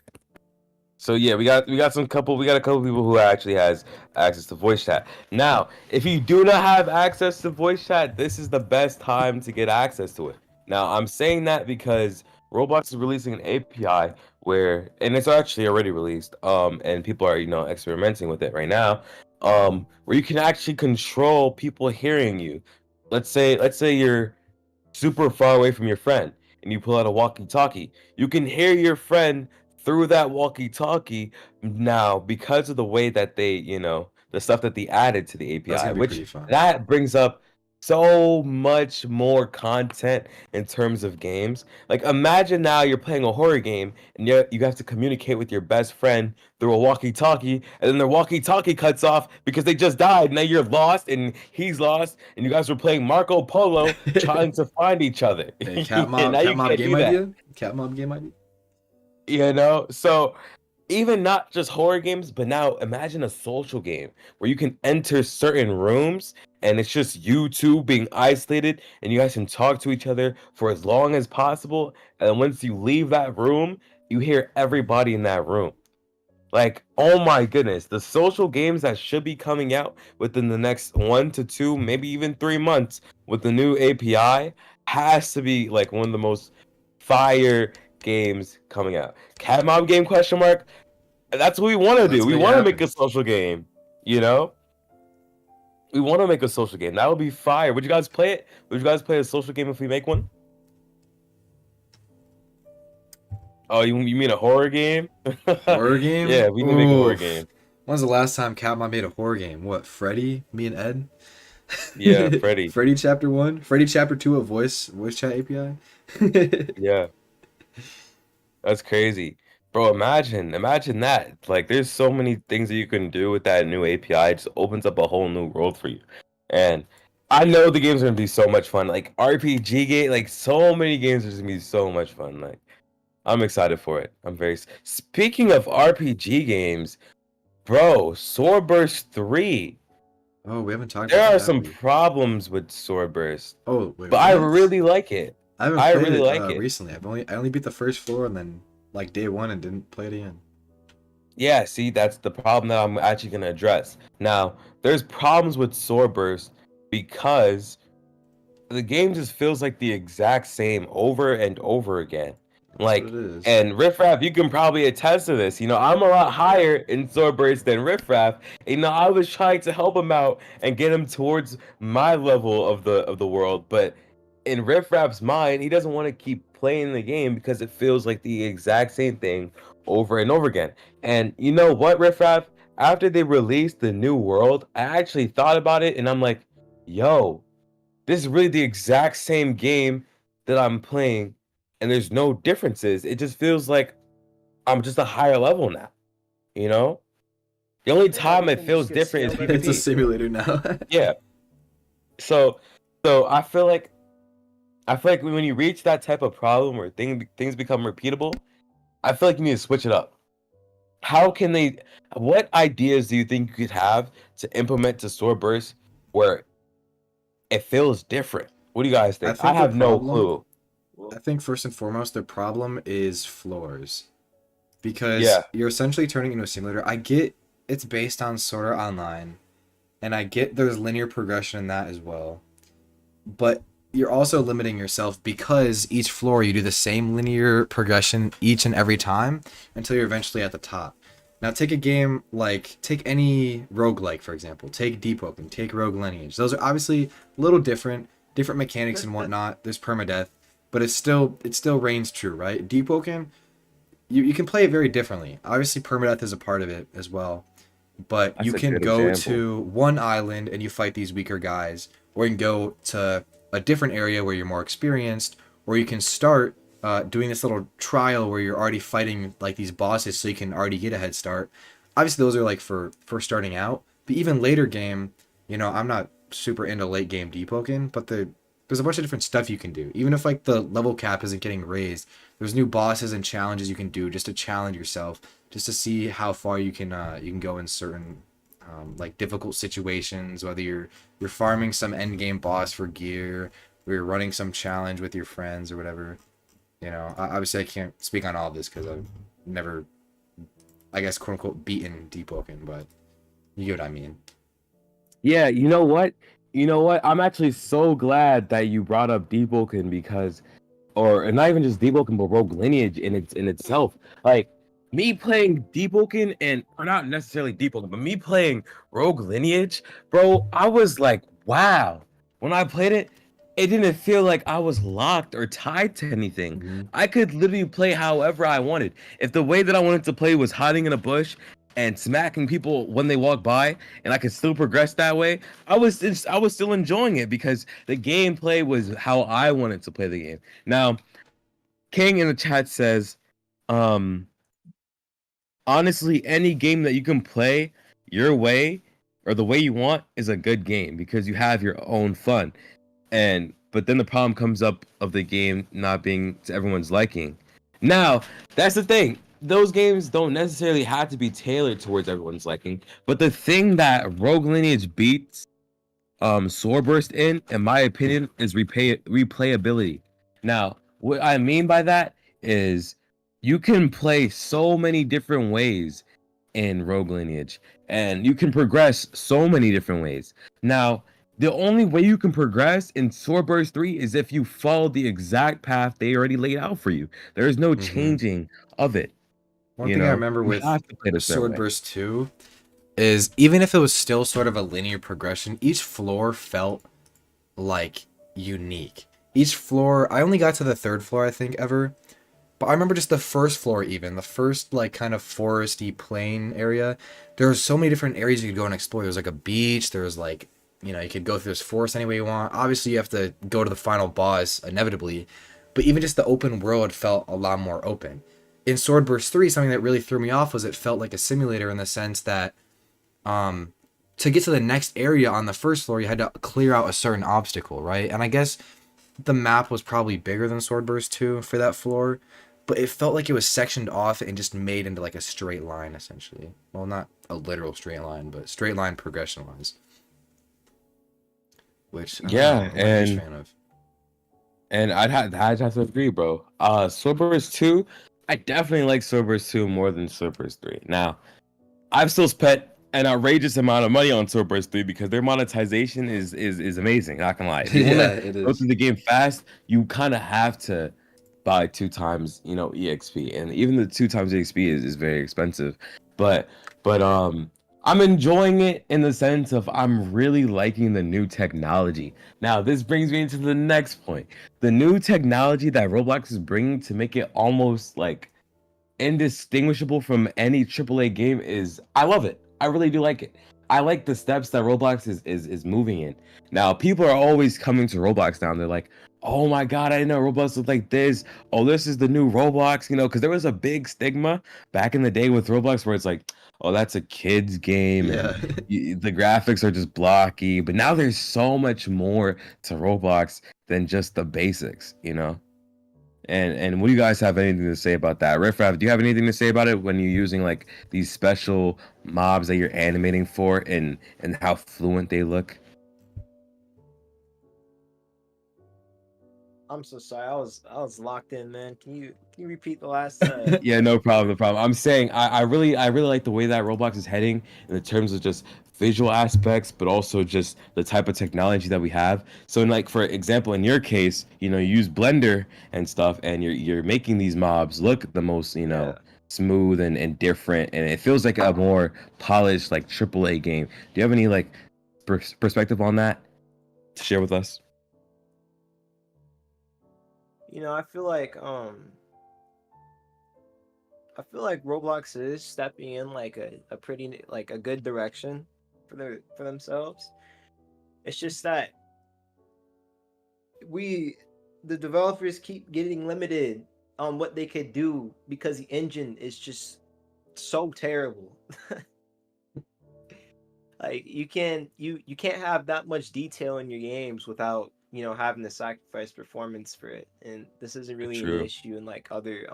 So yeah, we got a couple people who actually has access to voice chat. Now, if you do not have access to voice chat, this is the best time to get access to it. Now, I'm saying that because Roblox is releasing an API where, and it's actually already released, and people are, experimenting with it right now, where you can actually control people hearing you. Let's say you're super far away from your friend and you pull out a walkie-talkie. You can hear your friend through that walkie-talkie now because of the way that they, the stuff that they added to the That's API, gonna be which pretty fun. that brings up so much more content in terms of games. Like imagine now you're playing a horror game and you have to communicate with your best friend through a walkie-talkie, and then their walkie-talkie cuts off because they just died. Now you're lost and he's lost, and you guys were playing Marco Polo trying to find each other. Hey, Now you CATMOB can't game do that. idea? CATMOB game idea? So even not just horror games, but now imagine a social game where you can enter certain rooms and it's just you two being isolated and you guys can talk to each other for as long as possible. And then once you leave that room, you hear everybody in that room. Like, oh my goodness, the social games that should be coming out within the next 1 to 2, maybe even 3 months with the new API has to be like one of the most fire games coming out. CATMOB game question mark? That's what we want to do. We want to make a social game, We want to make a social game. That would be fire. Would you guys play it? Would you guys play a social game if we make one? Oh, you mean a horror game? Horror game? Yeah, we need to make a horror game. When's the last time CATMOB made a horror game? What, Freddy? Me and Ed? Yeah, Freddy. Freddy Chapter 1? Freddy Chapter 2 of voice chat API? Yeah. That's crazy. Bro, imagine that. Like, there's so many things that you can do with that new API. It just opens up a whole new world for you. And I know the games are gonna be so much fun. Like RPG game, like so many games are just gonna be so much fun. Like, I'm excited for it. Speaking of RPG games, bro, Swordburst 3. Oh, we haven't talked There about are that, some have we? problems with Swordburst, Oh, wait, but I what? really like it. I haven't I played really it like it. recently. I only beat the first floor and then like day one and didn't play it again. Yeah, see, that's the problem that I'm actually gonna address. Now, there's problems with Swordburst because the game just feels like the exact same over and over again. That's Like, what it is. and Riffraff, you can probably attest to this. I'm a lot higher in Swordburst than Riffraff. I was trying to help him out and get him towards my level of the world, but in Riffraff's mind, he doesn't want to keep playing the game because it feels like the exact same thing over and over again. And you know what, Riffraff? After they released the new world, I actually thought about it, and I'm like, yo, this is really the exact same game that I'm playing, and there's no differences. It just feels like I'm just a higher level now. You know, the only time it everything feels just gets different is scaled It's a PvP. simulator now. Yeah. So, so I feel like when you reach that type of problem where things become repeatable, I feel like you need to switch it up. How can they? What ideas do you think you could have to implement to Swordburst where it feels different? What do you guys I think? I think the have no problem- clue. I think first and foremost, the problem is floors. Because Yeah. you're essentially turning into a simulator. I get it's based on Sword Art Online, and I get there's linear progression in that as well. But you're also limiting yourself because each floor you do the same linear progression each and every time until you're eventually at the top. Now take any roguelike, for example. Take Deep Open, take Rogue Lineage. Those are obviously a little different mechanics and whatnot. There's permadeath, but it still reigns true, right? Deep Open, you can play it very differently. Obviously permadeath is a part of it as well. But That's you a can good go example. to one island and you fight these weaker guys, or you can go to a different area where you're more experienced, or you can start doing this little trial where you're already fighting like these bosses, so you can already get a head start. Obviously, those are like for starting out, but even later game, I'm not super into late game depoking, but there's a bunch of different stuff you can do. Even if like the level cap isn't getting raised, there's new bosses and challenges you can do just to challenge yourself, just to see how far you can go in certain like difficult situations, whether you're farming some end game boss for gear, or you're running some challenge with your friends or whatever. Obviously I can't speak on all of this because I've never, I guess, quote unquote, beaten Deep Oaken, but you get what I mean. Yeah, you know what? I'm actually so glad that you brought up Deep Oaken and not even just Deep Oaken, but Rogue Lineage in itself. Like me playing Deep Oaken or not necessarily Deep Oaken, but me playing Rogue Lineage, bro, I was like, wow. When I played it, it didn't feel like I was locked or tied to anything. Mm-hmm. I could literally play however I wanted. If the way that I wanted to play was hiding in a bush and smacking people when they walk by, and I could still progress that way, I was still enjoying it because the gameplay was how I wanted to play the game. Now, King in the chat says, honestly, any game that you can play your way or the way you want is a good game because you have your own fun. But then the problem comes up of the game not being to everyone's liking. Now, that's the thing. Those games don't necessarily have to be tailored towards everyone's liking. But the thing that Rogue Lineage beats Swordburst in my opinion, is replayability. Now, what I mean by that is you can play so many different ways in Rogue Lineage, and you can progress so many different ways. Now, the only way you can progress in Swordburst 3 is if you follow the exact path they already laid out for you. There is no changing of it. One thing I remember You with have to play this that way. Swordburst 2 is even if it was still sort of a linear progression, each floor felt like unique. Each floor, I only got to the third floor, I think, ever. But I remember just the first floor, even the first like kind of foresty plain area. There were so many different areas you could go and explore. There was like a beach. There was like, you could go through this forest any way you want. Obviously, you have to go to the final boss inevitably. But even just the open world felt a lot more open. In Swordburst 3, something that really threw me off was it felt like a simulator in the sense that to get to the next area on the first floor, you had to clear out a certain obstacle, right? And I guess the map was probably bigger than Swordburst 2 for that floor, but it felt like it was sectioned off and just made into like a straight line essentially. Well, not a literal straight line, but straight line progression wise. Which I'm not a huge fan of. And I'd have to agree, bro. Swordburst 2, I definitely like Swordburst 2 more than Swordburst 3. Now, I've still spent an outrageous amount of money on Swordburst 3 because their monetization is amazing, not gonna lie. If you It go is. through the game fast, you kind of have to buy 2 times, EXP. And even the 2 times EXP is very expensive. But I'm enjoying it in the sense of I'm really liking the new technology. Now, this brings me into the next point. The new technology that Roblox is bringing to make it almost like indistinguishable from any AAA game I love it. I really do like it. I like the steps that Roblox is moving in. Now, people are always coming to Roblox now and they're like, oh my God, I didn't know Roblox was like this. Oh, this is the new Roblox, because there was a big stigma back in the day with Roblox where it's like, oh, that's a kid's game and the graphics are just blocky. But now there's so much more to Roblox than just the basics. And what do you guys have anything to say about that? Riffraff, do you have anything to say about it when you're using like these special mobs that you're animating for and how fluent they look? I'm so sorry. I was locked in, man. Can you repeat the last? Yeah, no problem, no problem. I'm saying I really like the way that Roblox is heading in the terms of just visual aspects, but also just the type of technology that we have. So, like for example, in your case, you use Blender and stuff, and you're making these mobs look the most, smooth and different, and it feels like a more polished like AAA game. Do you have any like perspective on that to share with us? I feel like Roblox is stepping in like a pretty like a good direction for themselves. It's just that the developers keep getting limited on what they could do because the engine is just so terrible. Like you can't have that much detail in your games without having to sacrifice performance for it, and this isn't really an True. issue in like other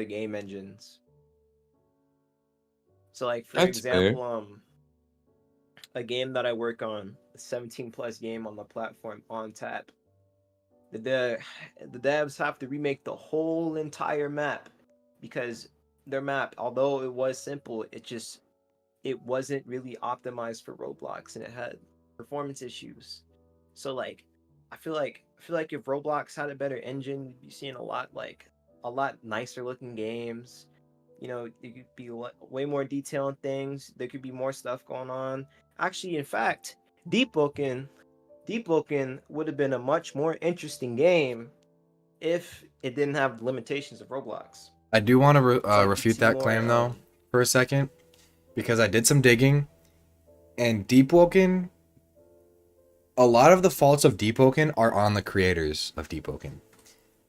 game engines. So like for That's fair. example, a game that I work on, a 17 plus game on the platform on tap. The devs have to remake the whole entire map because their map, although it was simple, it wasn't really optimized for Roblox and it had performance issues. So like I feel like if Roblox had a better engine, we'd be seeing a lot nicer looking games. It could be way more detail in things. There could be more stuff going on. Actually, in fact, Deep Woken would have been a much more interesting game if it didn't have the limitations of Roblox. I do want to you refute see that more, claim though for a second, because I did some digging, and Deep Woken, a lot of the faults of Deep Woken are on the creators of Deep Woken.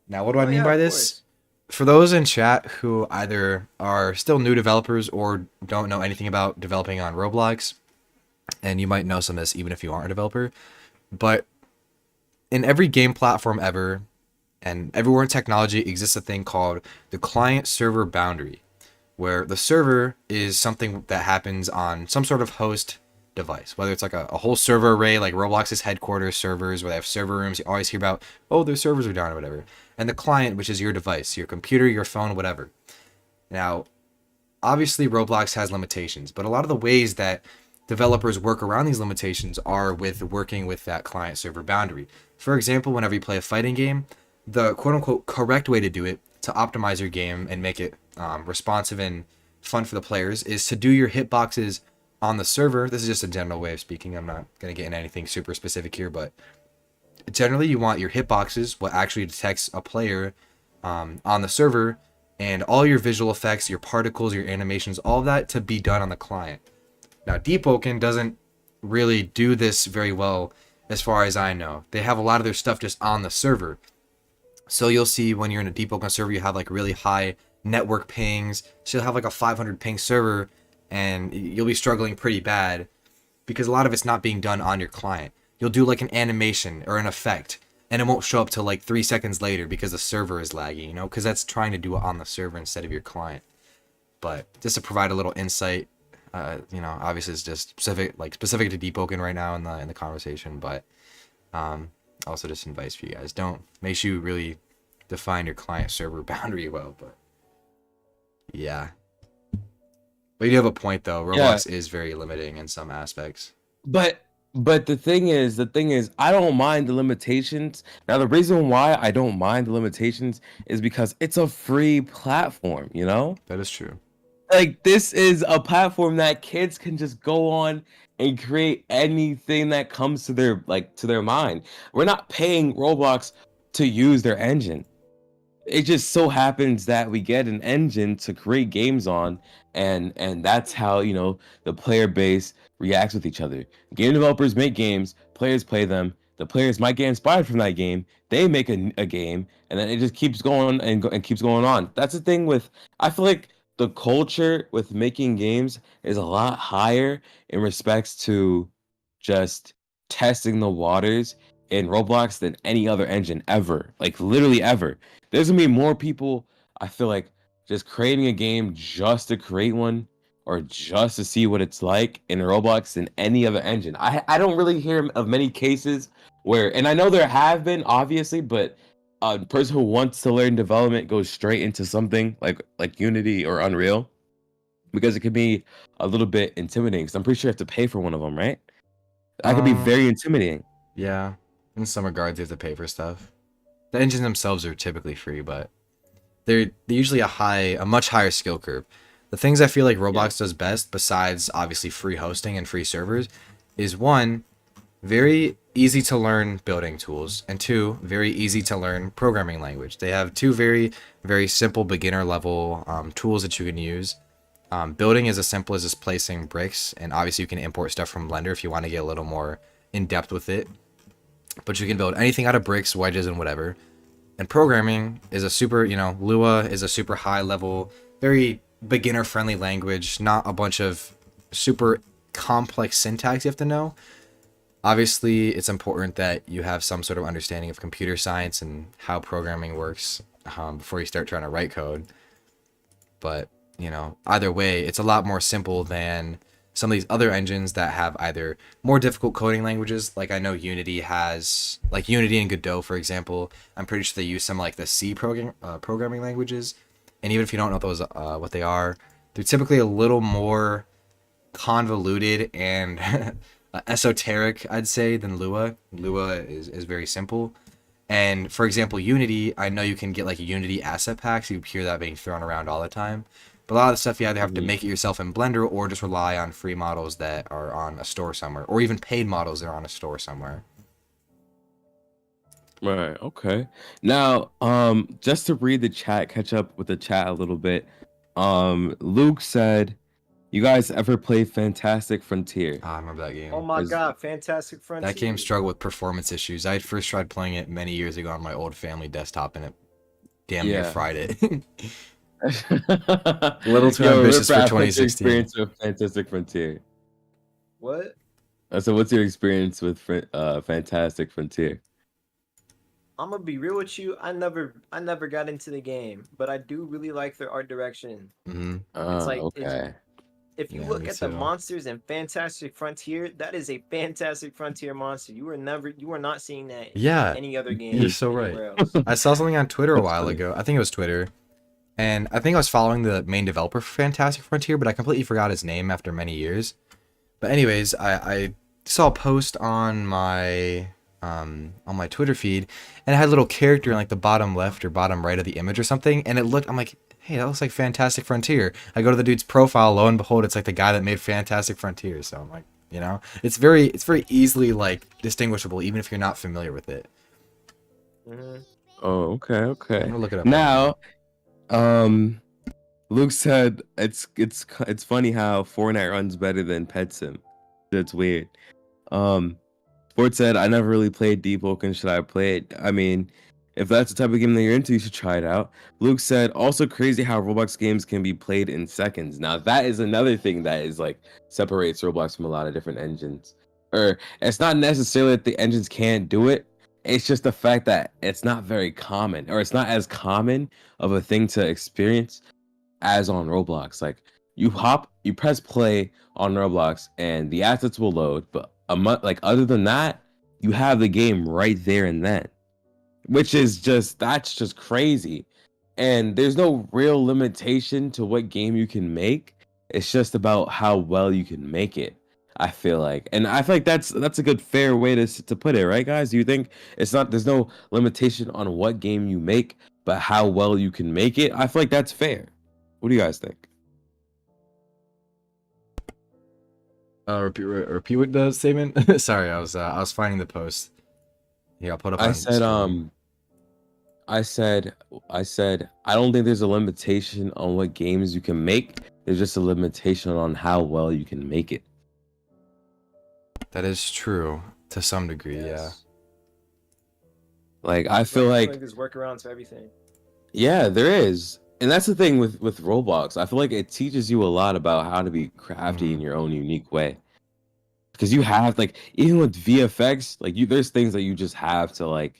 Now, what do I mean by this? For those in chat who either are still new developers or don't know anything about developing on Roblox, and you might know some of this even if you aren't a developer, but in every game platform ever, and everywhere in technology, exists a thing called the client-server boundary, where the server is something that happens on some sort of host device, whether it's like a whole server array, like Roblox's headquarters servers, where they have server rooms. You always hear about, oh, their servers are down or whatever. And the client, which is your device, your computer, your phone, whatever. Now, obviously, Roblox has limitations, but a lot of the ways that developers work around these limitations are with working with that client-server boundary. For example, whenever you play a fighting game, the quote-unquote correct way to do it, to optimize your game and make it responsive and fun for the players, is to do your hitboxes on the server. This is just a general way of speaking. I'm not going to get into anything super specific here, but generally you want your hitboxes, what actually detects a player on the server, and all your visual effects, your particles, your animations, all of that to be done on the client. Now, Deep Woken doesn't really do this very well as far as I know. They have a lot of their stuff just on the server. So you'll see when you're in a Deep Woken server, you have like really high network pings. So you'll have like a 500 ping server, and you'll be struggling pretty bad because a lot of it's not being done on your client. You'll do like an animation or an effect, and it won't show up till like 3 seconds later because the server is laggy, you know, because that's trying to do it on the server instead of your client. But just to provide a little insight, you know, obviously it's just specific to Deepoken right now in the conversation, but also just advice for you guys. Don't make sure you really define your client server boundary well, but yeah. But you have a point though. Roblox is very limiting in some aspects. But the thing is, I don't mind the limitations. Now, the reason why I don't mind the limitations is because it's a free platform, you know? That is true. Like, this is a platform that kids can just go on and create anything that comes to their mind. We're not paying Roblox to use their engine. It just so happens that we get an engine to create games on, and that's how, you know, the player base reacts with each other. Game developers make games, players play them, the players might get inspired from that game, they make a game, and then it just keeps going and keeps going on. That's the thing with, I feel like the culture with making games is a lot higher in respects to just testing the waters in Roblox than any other engine ever. Like, literally ever. There's gonna be more people, I feel like, just creating a game just to create one or just to see what it's like in Roblox than any other engine. I don't really hear of many cases where, and I know there have been, obviously, but a person who wants to learn development goes straight into something like Unity or Unreal, because it could be a little bit intimidating. Because I'm pretty sure you have to pay for one of them, right? That could be very intimidating. Yeah, in some regards, you have to pay for stuff. The engines themselves are typically free, but they're usually a much higher skill curve. The things I feel like Roblox does best, besides obviously free hosting and free servers, is one, very easy to learn building tools, and two, very easy to learn programming language. They have two very, very simple beginner level tools that you can use. Building is as simple as just placing bricks, and obviously you can import stuff from Blender if you want to get a little more in depth with it. But you can build anything out of bricks, wedges, and whatever. And programming is a super, you know, Lua is a super high level, very beginner friendly language, not a bunch of super complex syntax you have to know. Obviously, it's important that you have some sort of understanding of computer science and how programming works before you start trying to write code. But, you know, either way, it's a lot more simple than some of these other engines that have either more difficult coding languages, like I know Unity has, like Unity and Godot, for example. I'm pretty sure they use some like the C programming languages. And even if you don't know those, what they are, they're typically a little more convoluted and esoteric, I'd say, than Lua. Lua is very simple. And for example, Unity, I know you can get like a Unity asset packs. You hear that being thrown around all the time. But a lot of the stuff you either have to make it yourself in Blender or just rely on free models that are on a store somewhere, or even paid models that are on a store somewhere. Right. Okay. Now, just to read the chat, catch up with the chat a little bit. Luke said, "You guys ever play Fantastic Frontier?" I remember that game. Oh my god, Fantastic Frontier. That game struggled with performance issues. I first tried playing it many years ago on my old family desktop, and it damn near fried it. Little too ambitious for 2016. What's your experience with Fantastic Frontier? What? So, what's your experience with Fantastic Frontier? I'm gonna be real with you. I never got into the game, but I do really like their art direction. Mm-hmm. It's like, okay. If you look at the monsters in Fantastic Frontier, that is a Fantastic Frontier monster. You are not seeing that in any other game. You're so right. I saw something on Twitter a while ago. I think it was Twitter. And I think I was following the main developer for Fantastic Frontier, but I completely forgot his name after many years. But anyways, I saw a post on my Twitter feed, and it had a little character in like the bottom left or bottom right of the image or something, and I'm like, hey, that looks like Fantastic Frontier. I go to the dude's profile, lo and behold, it's like the guy that made Fantastic Frontier. So I'm like, you know, it's very easily like distinguishable, even if you're not familiar with it. Mm-hmm. Oh, okay. I'm gonna look it up now. Luke said it's funny how Fortnite runs better than PetSim. That's weird. Sport said, I never really played Deepoken. Should I play it? I mean, if that's the type of game that you're into, you should try it out. Luke said, also crazy how Roblox games can be played in seconds. Now, that is another thing that is like separates Roblox from a lot of different engines. Or it's not necessarily that the engines can't do it, It's just the fact that it's not very common, or it's not as common of a thing to experience as on Roblox. Like you press play on Roblox, and the assets will load. But like other than that, you have the game right there and then, which is that's just crazy. And there's no real limitation to what game you can make. It's just about how well you can make it. I feel like, and I feel like that's a good fair way to put it, right, guys? Do you think there's no limitation on what game you make, but how well you can make it? I feel like that's fair. What do you guys think? Repeat what the statement. Sorry, I was finding the post. Yeah, I'll put up. I said I don't think there's a limitation on what games you can make. There's just a limitation on how well you can make it. That is true to some degree. Yes. Yeah. Like I feel like there's workarounds for everything. yeah, there is. And that's the thing with Roblox. I feel like it teaches you a lot about how to be crafty in your own unique way. Because you have like even with VFX, like there's things that you just have to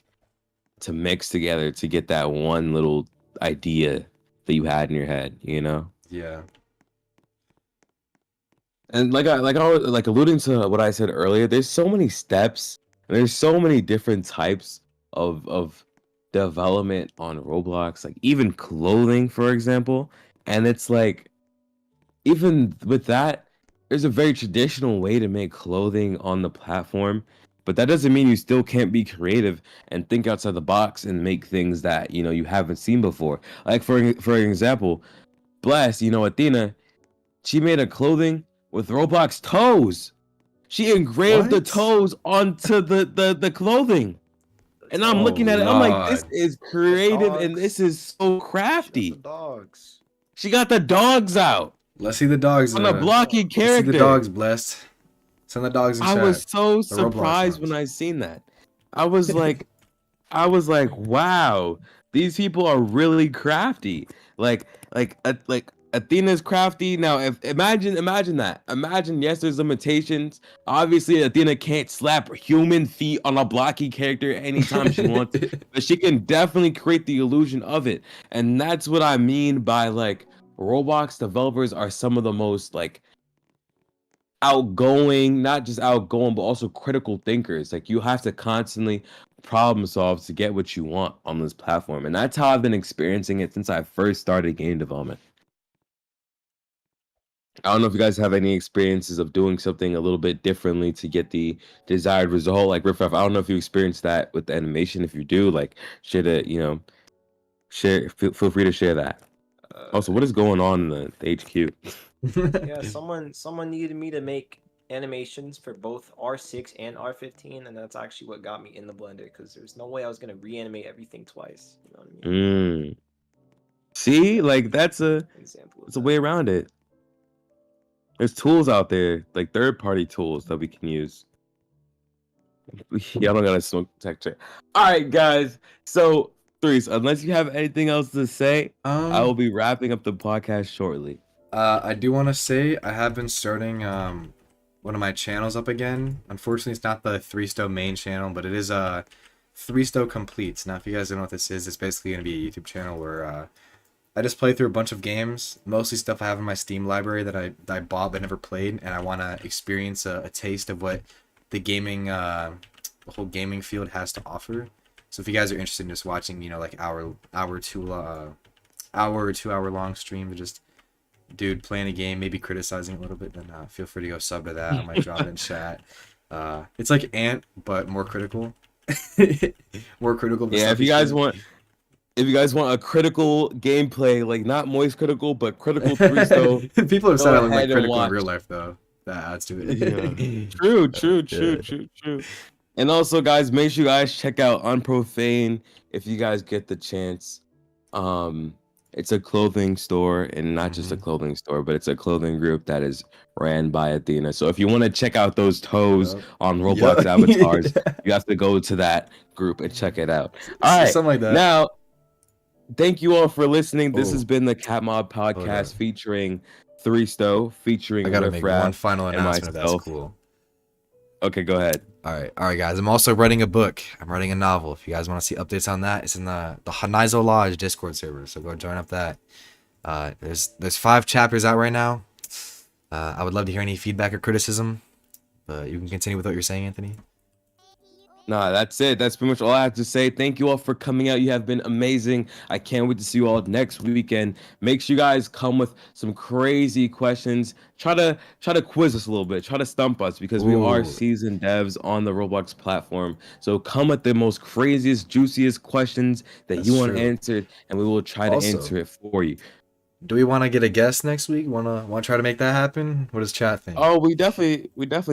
mix together to get that one little idea that you had in your head, you know? Yeah. And like I was like alluding to what I said earlier, there's so many steps and there's so many different types of development on Roblox, like even clothing, for example. And it's like even with that, there's a very traditional way to make clothing on the platform, but that doesn't mean you still can't be creative and think outside the box and make things that you haven't seen before. Like for example, Blast, Athena, she made a clothing with Roblox toes. She engraved the toes onto the clothing. And I'm looking at it, I'm like, this is creative and this is so crafty. Dogs. She got the dogs out. Let's see the dogs. On a blocky character. Let's see the dogs, Blessed. Send the dogs in chat. I was so surprised when I seen that. I was like, wow, these people are really crafty. Like Athena's crafty. Now, imagine that. Imagine, yes, there's limitations. Obviously, Athena can't slap human feet on a blocky character anytime she wants, but she can definitely create the illusion of it. And that's what I mean by like Roblox developers are some of the most like outgoing, not just outgoing, but also critical thinkers. Like you have to constantly problem solve to get what you want on this platform. And that's how I've been experiencing it since I first started game development. I don't know if you guys have any experiences of doing something a little bit differently to get the desired result. Like Riff Raff, I don't know if you experienced that with the animation. If you do, like share the, feel free to share that. Also, what is going on in the HQ? Yeah, someone needed me to make animations for both R6 and R15, and that's actually what got me in the Blender, because there's no way I was gonna reanimate everything twice. You know what I mean? See, like that's a example. It's a way around it. There's tools out there, like third-party tools that we can use. Y'all don't gotta smoke tech check. All right, guys. So, Threes, unless you have anything else to say, I will be wrapping up the podcast shortly. I do want to say I have been starting one of my channels up again. Unfortunately, it's not the 3Sto main channel, but it is 3Sto Completes. Now, if you guys don't know what this is, it's basically going to be a YouTube channel where I just play through a bunch of games, mostly stuff I have in my Steam library that I bought but never played, and I want to experience a taste of what the the whole gaming field has to offer. So if you guys are interested in just watching, like hour or 2 hour long stream of just dude playing a game, maybe criticizing it a little bit, then feel free to go sub to that. I might drop it in chat. It's like Ant, but more critical. More critical. Yeah, if you guys want a critical gameplay, like not moist critical, but critical 3Sto. People have said I look like critical in real life, though. That adds to it. Yeah. True. And also, guys, make sure you guys check out Unprofane if you guys get the chance. It's a clothing store, and not just a clothing store, but it's a clothing group that is ran by Athena. So if you want to check out those toes on Roblox avatars, you have to go to that group and check it out. All right, something like that. Now, thank you all for listening. This has been the CATMOB Podcast featuring 3Sto, featuring I gotta make one final announcement. That's cool. Okay, go ahead. All right, guys. I'm also writing a book. I'm writing a novel. If you guys want to see updates on that, it's in the Hanaizo Lodge Discord server. So go join up that. There's 5 chapters out right now. I would love to hear any feedback or criticism. But you can continue with what you're saying, Anthony. Nah, that's it. That's pretty much all I have to say. Thank you all for coming out. You have been amazing. I can't wait to see you all next weekend. Make sure you guys come with some crazy questions. Try to quiz us a little bit. Try to stump us because we are Ooh. seasoned devs on the Roblox platform. So come with the most craziest, juiciest questions that That's you want true. answered, and we will try to Also- answer it for you. Do we want to get a guest next week? Want to try to make that happen? What does chat think? Oh, we definitely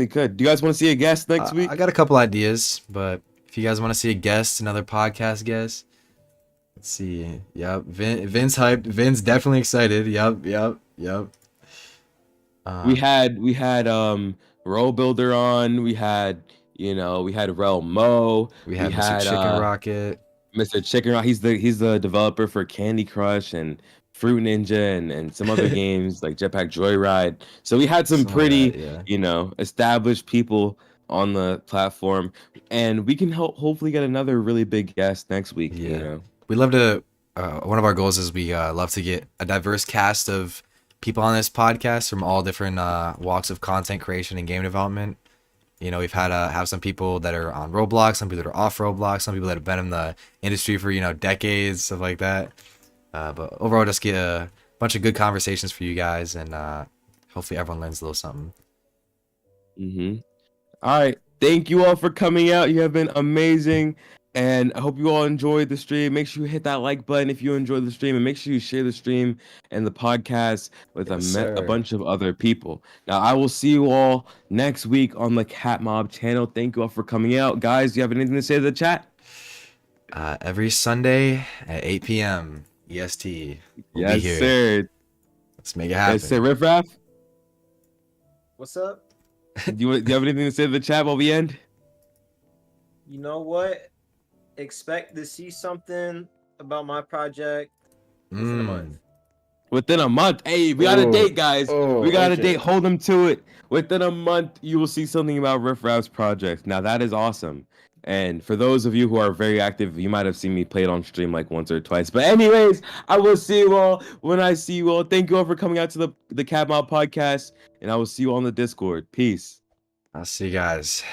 could. Do you guys want to see a guest next week? I got a couple ideas, but if you guys want to see a guest, another podcast guest, let's see. Yep, Vin's hyped. Vin's definitely excited. Yep. We had Roll Builder on. We had Rel Mo. we had Mr. Chicken Rocket. Mr. Chicken Rock. He's the developer for Candy Crush and Fruit Ninja and some other games like Jetpack Joyride. So we had some Some of pretty that, yeah. established people on the platform, and we can hopefully get another really big guest next week. Yeah. We love to. One of our goals is we love to get a diverse cast of people on this podcast from all different walks of content creation and game development. We've had have some people that are on Roblox, some people that are off Roblox, some people that have been in the industry for decades, stuff like that. But overall, just get a bunch of good conversations for you guys, and hopefully everyone learns a little something. All right. Thank you all for coming out. You have been amazing. And I hope you all enjoyed the stream. Make sure you hit that like button if you enjoyed the stream. And make sure you share the stream and the podcast with Yes, a sir. bunch of other people. Now, I will see you all next week on the CATMOB channel. Thank you all for coming out. Guys, do you have anything to say to the chat? Every Sunday at 8 p.m. EST. We'll be Yes, here. sir. Let's make it happen. Yes, sir. Riff Raff, What's up? do you have anything to say to the chat while we end? You know what? Expect to see something about my project within a month. Within a month. Hey, we got a Oh. date, guys. We got a okay. date. Hold them to it. Within a month, you will see something about Riff Raff's project. Now, that is awesome. And for those of you who are very active, you might have seen me play it on stream like once or twice. But anyways, I will see you all when I see you all. Thank you all for coming out to the CATMOB podcast. And I will see you all on the Discord. Peace. I'll see you guys.